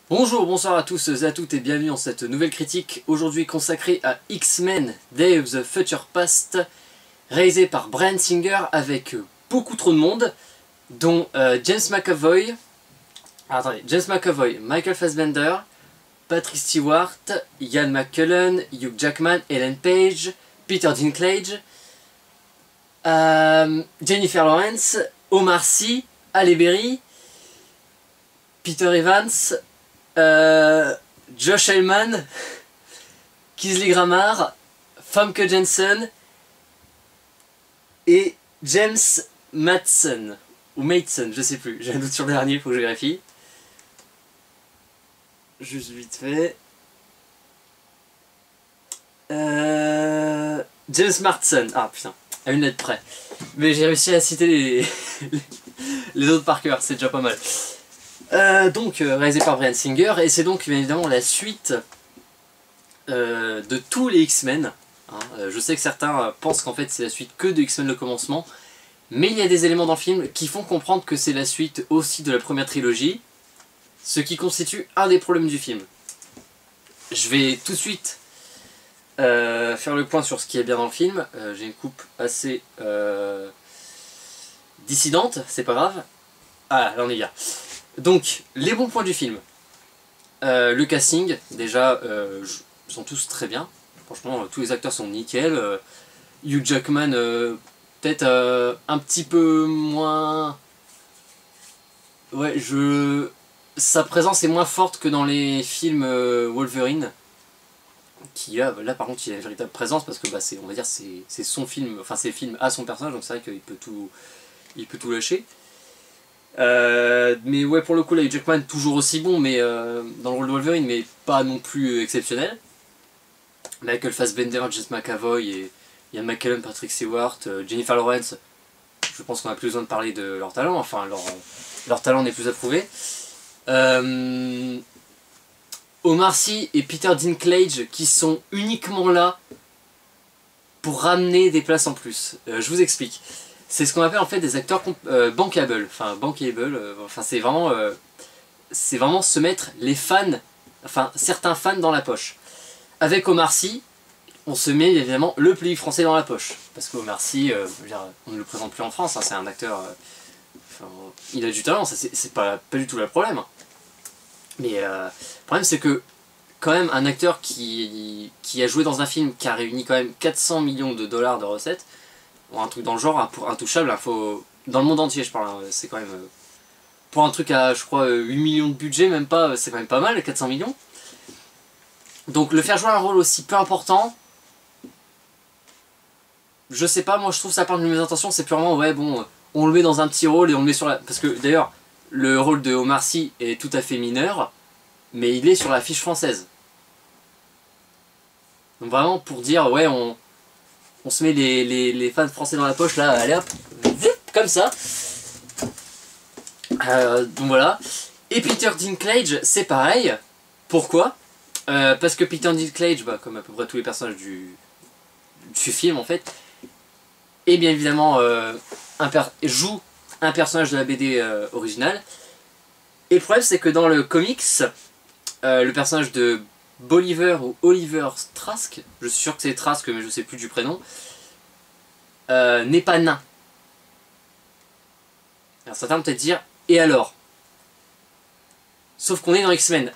Bonjour, bonsoir à tous et à toutes et bienvenue dans cette nouvelle critique, aujourd'hui consacrée à X-Men Day of the Future Past, réalisé par Bryan Singer avec beaucoup trop de monde, dont James McAvoy, Michael Fassbender, Patrick Stewart, Ian McKellen, Hugh Jackman, Ellen Page, Peter Dinklage, Jennifer Lawrence, Omar Sy, Halle Berry, Peter Evans, Josh Hellman, Kingsley Grammer, Famke Janssen et James Madsson, ou Maidson, je sais plus, j'ai un doute sur le dernier, faut que je vérifie. Juste vite fait. James Marsden, ah putain, à une lettre près. Mais j'ai réussi à citer les autres par cœur, c'est déjà pas mal. Réalisé par Bryan Singer, et c'est donc bien évidemment la suite de tous les X-Men. Je sais que certains pensent qu'en fait c'est la suite que de X-Men le commencement, mais il y a des éléments dans le film qui font comprendre que c'est la suite aussi de la première trilogie, ce qui constitue un des problèmes du film. Je vais tout de suite faire le point sur ce qui est bien dans le film. J'ai une coupe assez dissidente, c'est pas grave. Ah, là on est bien. Donc, les bons points du film. Le casting, déjà, sont tous très bien. Franchement, tous les acteurs sont nickel. Hugh Jackman, peut-être un petit peu moins... Ouais, sa présence est moins forte que dans les films Wolverine. Qui là par contre, il a une véritable présence parce que, on va dire, c'est son film, enfin, c'est le film à son personnage, donc c'est vrai qu'il peut tout lâcher. Mais ouais, pour le coup là, Hugh Jackman toujours aussi bon, mais dans le rôle de Wolverine, mais pas non plus exceptionnel. Michael Fassbender, James McAvoy et Ian McKellen, Patrick Stewart, Jennifer Lawrence. Je pense qu'on n'a plus besoin de parler de leur talent, enfin leur talent n'est plus à prouver. Omar Sy et Peter Dinklage qui sont uniquement là pour ramener des places en plus. Je vous explique. C'est ce qu'on appelle en fait des acteurs bankable. Enfin, c'est vraiment se mettre les fans, enfin certains fans dans la poche. Avec Omar Sy, on se met évidemment le public français dans la poche. Parce qu'Omar Sy, on ne le présente plus en France, c'est un acteur... il a du talent, c'est pas du tout le problème. Mais le problème c'est que quand même un acteur qui a joué dans un film qui a réuni quand même 400 millions de dollars de recettes, ou un truc dans le genre, pour Intouchable, dans le monde entier je parle, c'est quand même... pour un truc à je crois 8 millions de budget, même pas, c'est quand même pas mal, 400 millions. Donc le faire jouer un rôle aussi peu important, je sais pas, moi je trouve ça part de mes intentions, c'est purement ouais bon, on le met dans un petit rôle et on le met sur la... Parce que d'ailleurs, le rôle de Omar Sy est tout à fait mineur, mais il est sur la fiche française. Donc vraiment pour dire ouais on se met les fans français dans la poche là, allez hop, comme ça. Donc voilà. Et Peter Dinklage c'est pareil. Pourquoi parce que Peter Dinklage, comme à peu près tous les personnages du film en fait, et bien évidemment joue un personnage de la BD originale. Et le problème c'est que dans le comics, le personnage de Bolivar ou Oliver Trask, je suis sûr que c'est Trask mais je sais plus du prénom, n'est pas nain. Alors certains vont peut-être dire, et alors? Sauf qu'on est dans X-Men.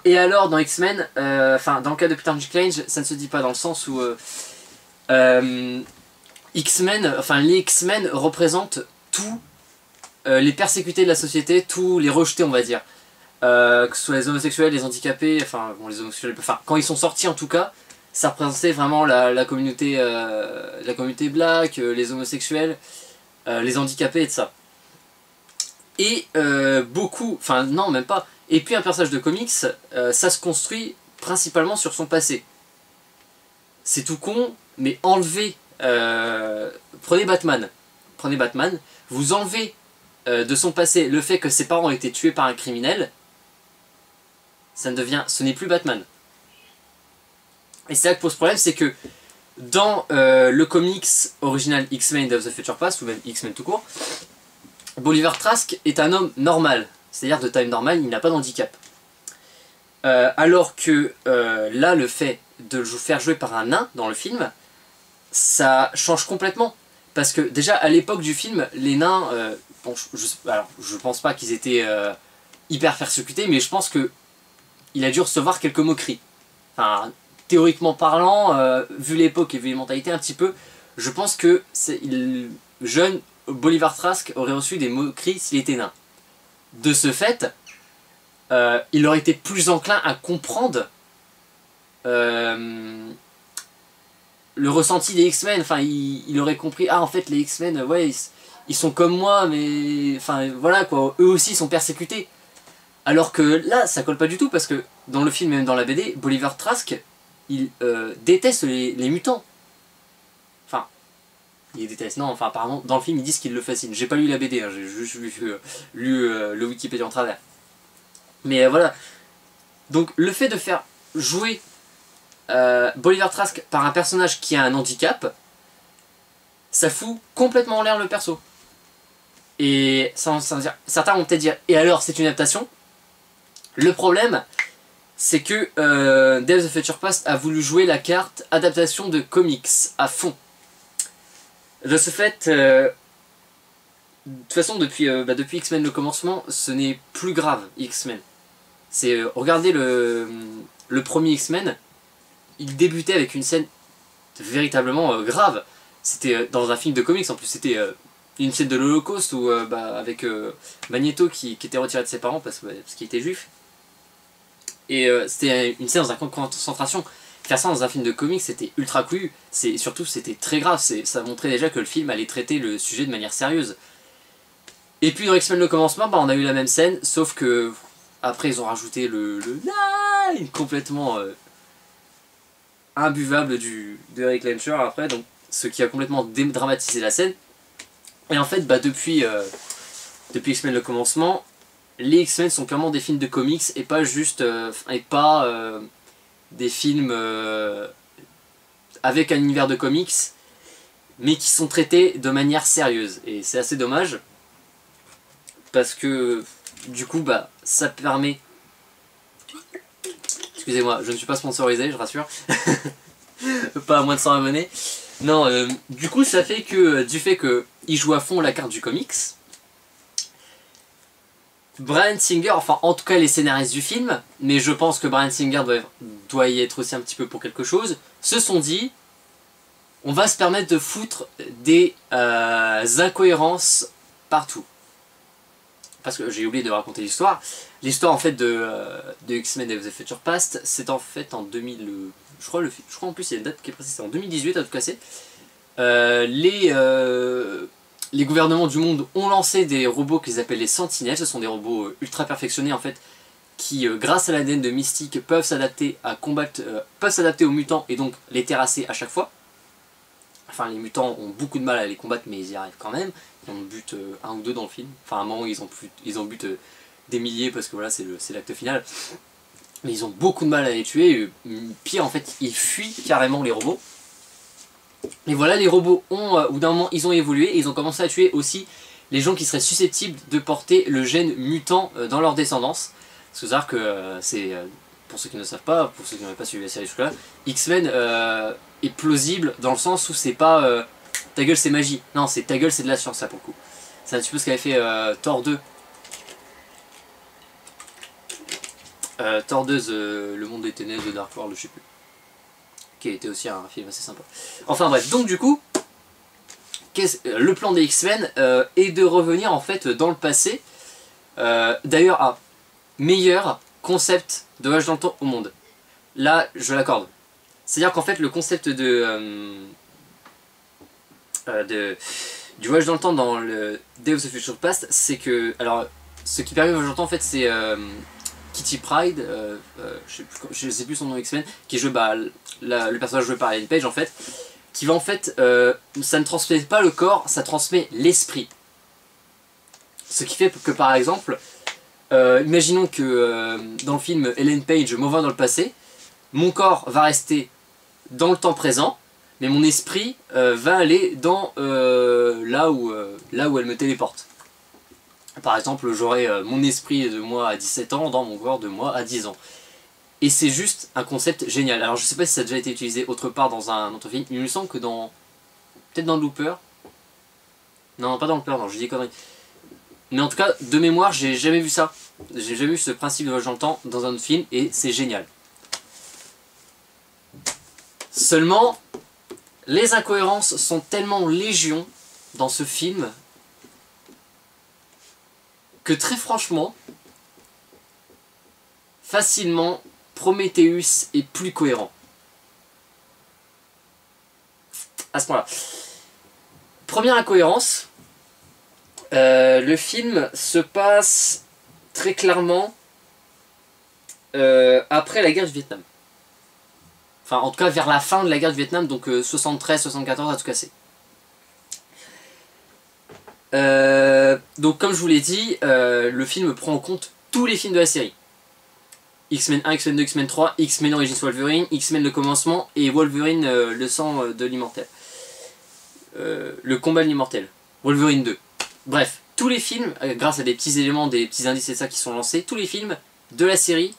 Et alors dans X-Men, enfin dans le cas de Peter Dinklage, ça ne se dit pas dans le sens où X-Men, enfin les X-Men représentent tous les persécutés de la société, tous les rejetés on va dire. Que ce soit les homosexuels, les handicapés, enfin bon les homosexuels, enfin quand ils sont sortis en tout cas, ça représentait vraiment la communauté black, les homosexuels, les handicapés et de ça. Et beaucoup, enfin non même pas, et puis un personnage de comics, ça se construit principalement sur son passé. C'est tout con, mais enlevez, prenez Batman, vous enlevez de son passé le fait que ses parents ont été tués par un criminel, ce n'est plus Batman. Et c'est là que pose problème, c'est que dans le comics original X-Men of the Future Past, ou même X-Men tout court, Bolivar Trask est un homme normal. c'est-à-dire de taille normale, il n'a pas d'handicap. Alors que là, le fait de le faire jouer par un nain dans le film, ça change complètement. Parce que déjà, à l'époque du film, les nains, bon, alors, je pense pas qu'ils étaient hyper persécutés, mais je pense que il a dû recevoir quelques moqueries. Enfin, théoriquement parlant, vu l'époque et vu les mentalités un petit peu, je pense que jeune Bolivar Trask aurait reçu des moqueries s'il était nain. De ce fait, il aurait été plus enclin à comprendre le ressenti des X-Men. Enfin, il aurait compris, ah en fait les X-Men, ouais, ils sont comme moi, mais enfin voilà quoi, eux aussi sont persécutés. Alors que là, ça colle pas du tout parce que dans le film, même dans la BD, Bolivar Trask, il déteste les mutants. Enfin, il déteste, non, enfin apparemment, dans le film, ils disent qu'il le fascine. J'ai pas lu la BD, hein, j'ai juste lu le Wikipédia en travers. Mais voilà. Donc le fait de faire jouer Bolivar Trask par un personnage qui a un handicap, ça fout complètement en l'air le perso. Et sans dire, certains vont peut-être dire, et alors c'est une adaptation? Le problème, c'est que Days of Future Past a voulu jouer la carte adaptation de comics à fond. De ce fait, de toute façon, depuis X-Men le commencement, ce n'est plus grave, X-Men. Regardez le premier X-Men, il débutait avec une scène véritablement grave. C'était dans un film de comics, en plus c'était une scène de l'Holocauste où, avec Magneto qui était retiré de ses parents parce qu'il était juif. Et c'était une scène dans un camp de concentration. Faire ça dans un film de comics, c'était ultra cru. Surtout, c'était très grave. Ça montrait déjà que le film allait traiter le sujet de manière sérieuse. Et puis dans X-Men le commencement, on a eu la même scène, sauf que après ils ont rajouté le line complètement imbuvable de Eric Lencher après, donc ce qui a complètement dédramatisé la scène. Et en fait, depuis X-Men le commencement, les X-Men sont clairement des films de comics et pas juste des films avec un univers de comics, mais qui sont traités de manière sérieuse. Et c'est assez dommage parce que du coup, ça permet. Excusez-moi, je ne suis pas sponsorisé, je rassure. Pas à moins de 100 abonnés. Non, du coup, ça fait que du fait qu'il joue à fond la carte du comics. Bryan Singer, enfin en tout cas les scénaristes du film, mais je pense que Bryan Singer doit y être aussi un petit peu pour quelque chose, se sont dit, on va se permettre de foutre des incohérences partout. Parce que j'ai oublié de raconter l'histoire. L'histoire en fait de X-Men Days of the Future Past, c'est en fait en 2000... Je crois en plus il y a une date qui est précise, c'est en 2018 à tout casser. Les gouvernements du monde ont lancé des robots qu'ils appellent les Sentinelles. Ce sont des robots ultra perfectionnés en fait, qui grâce à l'ADN de Mystique peuvent s'adapter aux mutants et donc les terrasser à chaque fois. Enfin les mutants ont beaucoup de mal à les combattre mais ils y arrivent quand même. Ils en butent un ou deux dans le film. Enfin à un moment ils en butent des milliers parce que voilà c'est l'acte final. Mais ils ont beaucoup de mal à les tuer. Pire en fait ils fuient carrément les robots. Et voilà, les robots au bout d'un moment, ils ont évolué et ils ont commencé à tuer aussi les gens qui seraient susceptibles de porter le gène mutant dans leur descendance. Parce que savoir que pour ceux qui ne savent pas, pour ceux qui n'avaient pas suivi la série jusque-là, X-Men est plausible dans le sens où c'est pas ta gueule c'est magie. Non, c'est ta gueule c'est de la science, ça pour le coup. C'est un petit peu ce qu'avait fait Thor 2. Thor 2, le monde des ténèbres de Dark World, je sais plus. Qui était aussi un film assez sympa. Enfin bref, donc du coup, le plan des X-Men est de revenir en fait dans le passé, d'ailleurs à meilleur concept de voyage dans le temps au monde. Là, je l'accorde. C'est-à-dire qu'en fait, le concept du voyage dans le temps dans le Days of the Future Past, c'est que, alors, ce qui permet le voyage dans le temps en fait, c'est Kitty Pryde, je sais plus son nom X-Men, qui joue le personnage joué par Ellen Page en fait, qui va en fait, ça ne transmet pas le corps, ça transmet l'esprit. Ce qui fait que par exemple, imaginons que dans le film Ellen Page m'envoie dans le passé, mon corps va rester dans le temps présent, mais mon esprit va aller dans là où elle me téléporte. Par exemple, j'aurai mon esprit de moi à 17 ans dans mon corps de moi à 10 ans. Et c'est juste un concept génial. Alors je sais pas si ça a déjà été utilisé autre part dans un autre film, mais il me semble que dans... peut-être dans Looper. Non, pas dans Looper, non, je dis des conneries. Mais en tout cas, de mémoire, j'ai jamais vu ça. J'ai jamais vu ce principe de voyage dans le temps dans un autre film, et c'est génial. Seulement, les incohérences sont tellement légion dans ce film que très franchement, facilement, Prometheus est plus cohérent. À ce point-là. Première incohérence, le film se passe très clairement après la guerre du Vietnam. Enfin, en tout cas, vers la fin de la guerre du Vietnam, donc 73-74 à tout casser. Donc, comme je vous l'ai dit, le film prend en compte tous les films de la série. X-Men 1, X-Men 2, X-Men 3, X-Men Origins Wolverine, X-Men le commencement et Wolverine le sang de l'immortel. Le combat de l'immortel. Wolverine 2. Bref, tous les films, grâce à des petits éléments, des petits indices et ça qui sont lancés, tous les films de la série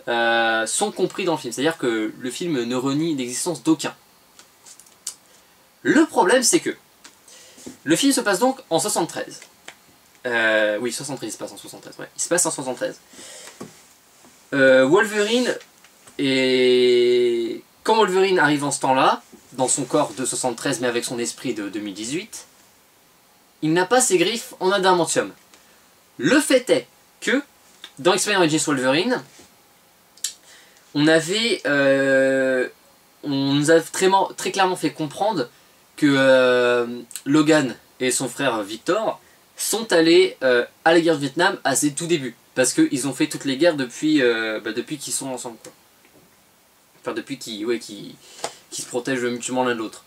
sont compris dans le film. C'est-à-dire que le film ne renie l'existence d'aucun. Le problème, c'est que le film se passe donc en 73. Oui, 73, il se passe en 73. Ouais, il se passe en 73. Wolverine, et quand Wolverine arrive en ce temps-là, dans son corps de 73 mais avec son esprit de 2018, il n'a pas ses griffes en adamantium. Le fait est que, dans X-Men Origins Wolverine, on nous a très clairement fait comprendre que Logan et son frère Victor sont allés à la guerre du Vietnam à ses tout débuts. Parce qu'ils ont fait toutes les guerres depuis qu'ils sont ensemble, quoi. Enfin, depuis qu'ils se protègent mutuellement l'un de l'autre.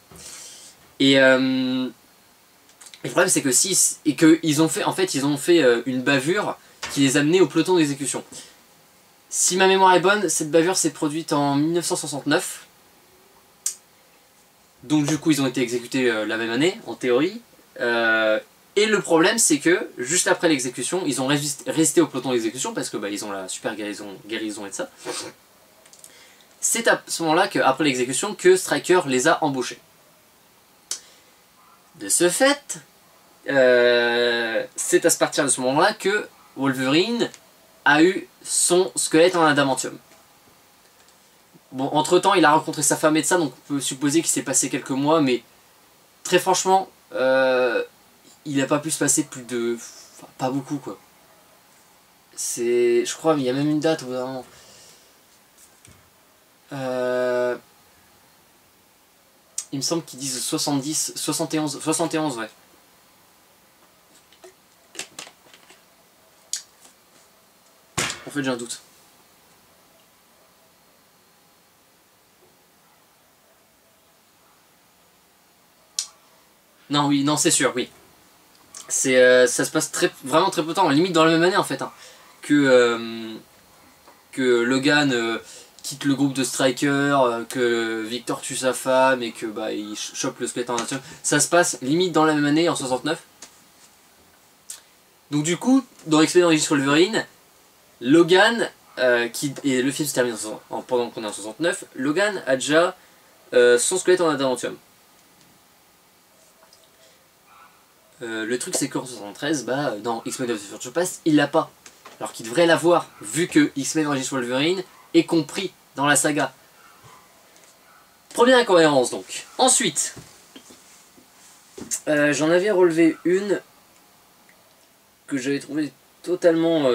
Et le problème, c'est que ils ont fait une bavure qui les a menés au peloton d'exécution. Si ma mémoire est bonne, cette bavure s'est produite en 1969. Donc du coup, ils ont été exécutés la même année, en théorie. Et le problème, c'est que, juste après l'exécution, ils ont résisté au peloton d'exécution, parce que ils ont la super guérison et de ça. C'est à ce moment-là, après l'exécution, que Stryker les a embauchés. De ce fait, c'est à partir de ce moment-là que Wolverine a eu son squelette en adamantium. Bon, entre-temps, il a rencontré sa femme et de ça, donc on peut supposer qu'il s'est passé quelques mois, mais très franchement... il n'a pas pu se passer plus de... Enfin, pas beaucoup, quoi. Je crois, mais il y a même une date au bout d'un moment. Il me semble qu'ils disent 70, 71, 71, ouais. En fait, j'ai un doute. Non, oui, non, c'est sûr, oui. Ça se passe vraiment très peu de temps, limite dans la même année en fait, hein, que Logan quitte le groupe de Stryker, que Victor tue sa femme et que il chope le squelette en nature. Ça se passe limite dans la même année, en 69. Donc du coup, dans X-Men Origins Wolverine, Logan, et le film se termine pendant qu'on est en 69, Logan a déjà son squelette en adamantium. Le truc c'est qu'en 73, dans X-Men of the Future Past, il l'a pas. Alors qu'il devrait l'avoir, vu que X-Men Origins Wolverine est compris dans la saga. Première incohérence donc. Ensuite, j'en avais relevé une que j'avais trouvé totalement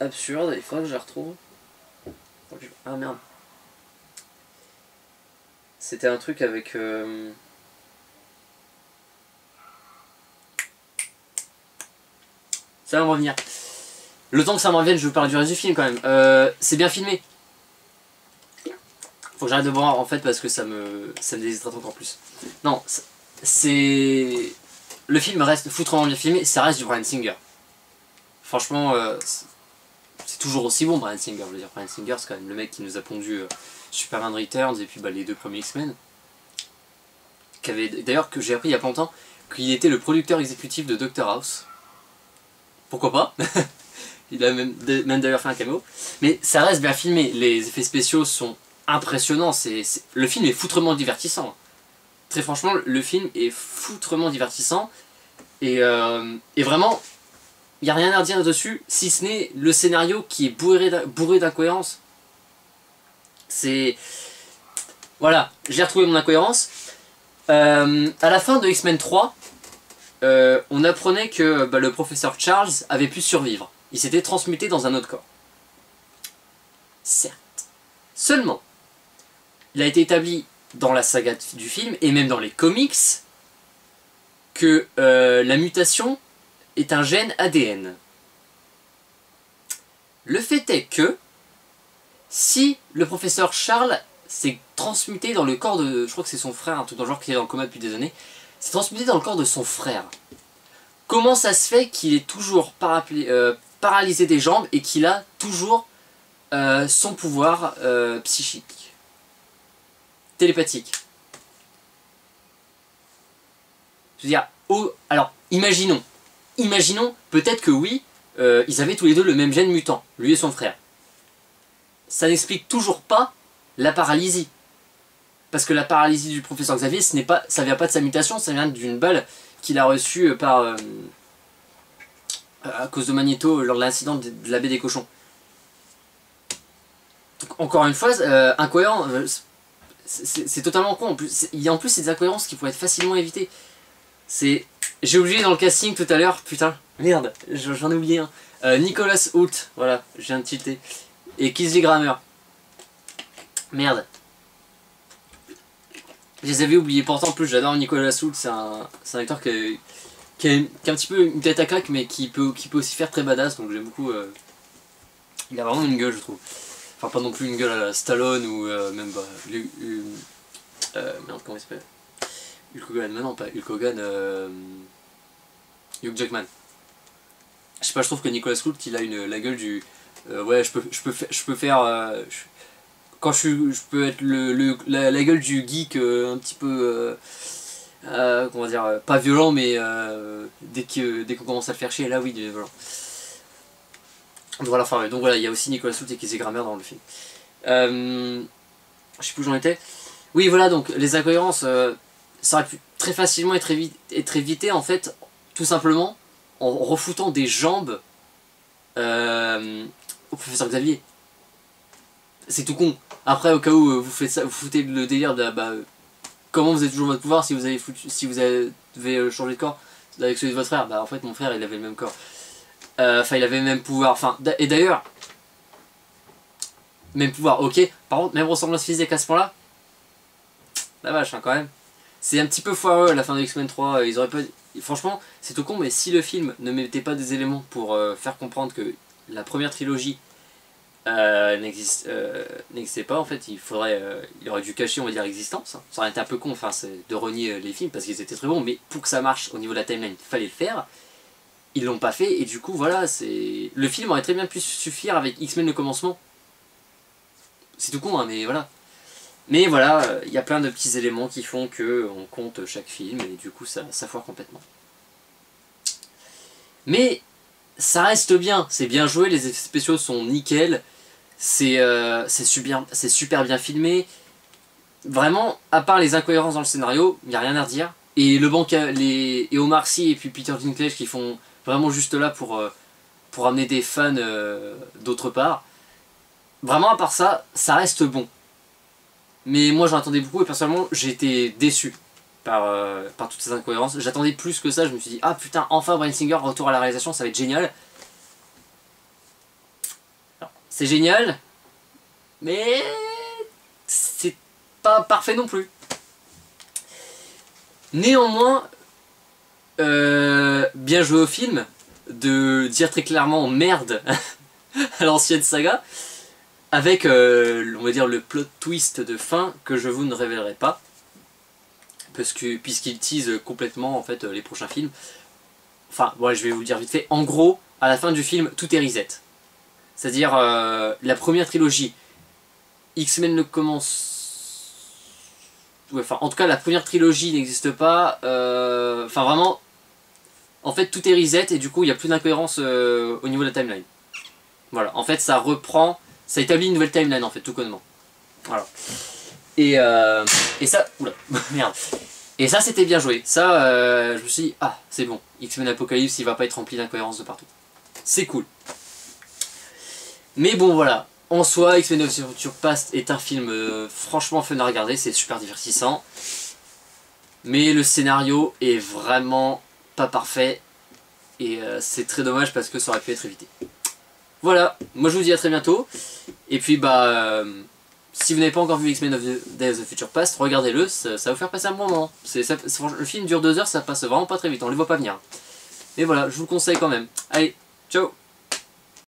absurde. Il faudra que je la retrouve. Ah merde. C'était un truc avec... Ça va me revenir. Le temps que ça me revienne, je vous parle du reste du film quand même. C'est bien filmé. Faut que j'arrête de boire en fait parce que ça me déshydrate encore plus. Non, c'est... Le film reste foutrement bien filmé, ça reste du Bryan Singer. Franchement, c'est toujours aussi bon Bryan Singer. Je veux dire, Bryan Singer c'est quand même le mec qui nous a pondu Superman Returns et puis les deux premiers X-Men. D'ailleurs, que j'ai appris il y a pas longtemps qu'il était le producteur exécutif de Doctor House. pourquoi pas. Il a même d'ailleurs fait un cameo. Mais ça reste bien filmé, les effets spéciaux sont impressionnants, le film est foutrement divertissant. Très franchement, le film est foutrement divertissant. Et vraiment, il n'y a rien à dire dessus, si ce n'est le scénario qui est bourré d'incohérences. C'est... Voilà, j'ai retrouvé mon incohérence. À la fin de X-Men 3, on apprenait que le professeur Charles avait pu survivre. Il s'était transmuté dans un autre corps. Certes. Seulement, il a été établi dans la saga du film, et même dans les comics, que la mutation est un gène ADN. Le fait est que, si le professeur Charles s'est transmuté dans le corps de... Je crois que c'est son frère, un truc dans le genre qui est dans le coma depuis des années, s'est transmuté dans le corps de son frère. Comment ça se fait qu'il est toujours paralysé des jambes et qu'il a toujours son pouvoir psychique, télépathique? Je veux dire, alors, imaginons, peut-être que oui, ils avaient tous les deux le même gène mutant, lui et son frère. Ça n'explique toujours pas la paralysie. Parce que la paralysie du professeur Xavier, ça vient pas de sa mutation, ça vient d'une balle qu'il a reçue à cause de Magneto lors de l'incident de la baie des cochons. Donc, encore une fois, incohérent, c'est totalement con. En plus, c'est des incohérences qui pourraient être facilement évitées. J'ai oublié dans le casting tout à l'heure, putain, merde, j'en ai oublié un. Nicolas Hoult, voilà, je viens de tilter. Et Kingsley Grammer. Merde. Je les avais oubliés, pourtant en plus j'adore Nicolas Hoult, c'est un acteur qui a un petit peu une tête à claque, mais qui peut aussi faire très badass, donc j'aime beaucoup. Il a vraiment une gueule, je trouve. Enfin, pas non plus une gueule à la Stallone ou même merde, comment il s'appelle, Hulk Hogan, mais non, pas Hulk Hogan, Hugh Jackman. Je sais pas, je trouve que Nicolas Hoult, il a la gueule du... ouais, je peux faire... quand je peux être la gueule du geek un petit peu... comment dire, pas violent, mais dès qu'on commence à le faire chier, là oui, il est violent. Donc voilà, il y a aussi Nicolas Hoult et Kingsley Grammer dans le film. Je sais plus où j'en étais. Oui, voilà, donc les incohérences, ça aurait pu très facilement être évité, en fait, tout simplement en refoutant des jambes au professeur Xavier. C'est tout con. Après, au cas où vous faites ça, vous foutez le délire de comment vous avez toujours votre pouvoir si vous avez changé de corps avec celui de votre frère. Bah en fait, mon frère, il avait le même corps. Enfin, il avait le même pouvoir. Enfin, et d'ailleurs, même pouvoir, ok. Par contre, même ressemblance physique à ce point-là, la vache, hein, quand même. C'est un petit peu foireux à la fin de X-Men 3. Ils auraient pas... Franchement, c'est tout con, mais si le film ne mettait pas des éléments pour faire comprendre que la première trilogie n'existait pas, en fait, il aurait dû cacher, on va dire, l'existence. Ça aurait été un peu con, enfin, c'est de renier les films parce qu'ils étaient très bons, mais pour que ça marche au niveau de la timeline, il fallait le faire. Ils l'ont pas fait, et du coup, voilà, le film aurait très bien pu suffire avec X-Men le commencement. C'est tout con, hein, mais voilà. Mais voilà, il y a plein de petits éléments qui font qu'on compte chaque film, et du coup, ça foire complètement. Mais ça reste bien, c'est bien joué, les effets spéciaux sont nickel, c'est super bien filmé. Vraiment, à part les incohérences dans le scénario, il n'y a rien à redire. Et et Omar Sy et puis Peter Dinklage qui font vraiment juste là pour amener des fans d'autre part. Vraiment, à part ça, ça reste bon. Mais moi j'en attendais beaucoup et personnellement j'ai été déçu par toutes ces incohérences. J'attendais plus que ça, je me suis dit ah putain, enfin Bryan Singer retour à la réalisation, ça va être génial. C'est génial, mais c'est pas parfait non plus. Néanmoins, bien joué au film de dire très clairement merde à l'ancienne saga, avec on va dire le plot twist de fin que je vous ne révélerai pas, puisqu'il tease complètement en fait les prochains films. Enfin, ouais, je vais vous le dire vite fait. En gros, à la fin du film, tout est reset. C'est-à-dire la première trilogie, X-Men ne commence... Ouais, enfin, en tout cas, la première trilogie n'existe pas. Enfin, vraiment, en fait tout est reset et du coup il n'y a plus d'incohérence au niveau de la timeline. Voilà, en fait ça reprend, ça établit une nouvelle timeline en fait, tout connement. Voilà. Et ça, oula, merde. Et ça c'était bien joué, ça je me suis dit, ah c'est bon, X-Men Apocalypse il va pas être rempli d'incohérences de partout. C'est cool. Mais bon voilà, en soi X-Men of the Future Past est un film franchement fun à regarder, c'est super divertissant. Mais le scénario est vraiment pas parfait et c'est très dommage parce que ça aurait pu être évité. Voilà, moi je vous dis à très bientôt. Et puis bah... si vous n'avez pas encore vu X-Men of the Day of the Future Past, regardez-le, ça va vous faire passer un bon moment. Le film dure 2 heures, ça passe vraiment pas très vite, on ne les voit pas venir. Mais voilà, je vous le conseille quand même. Allez, ciao!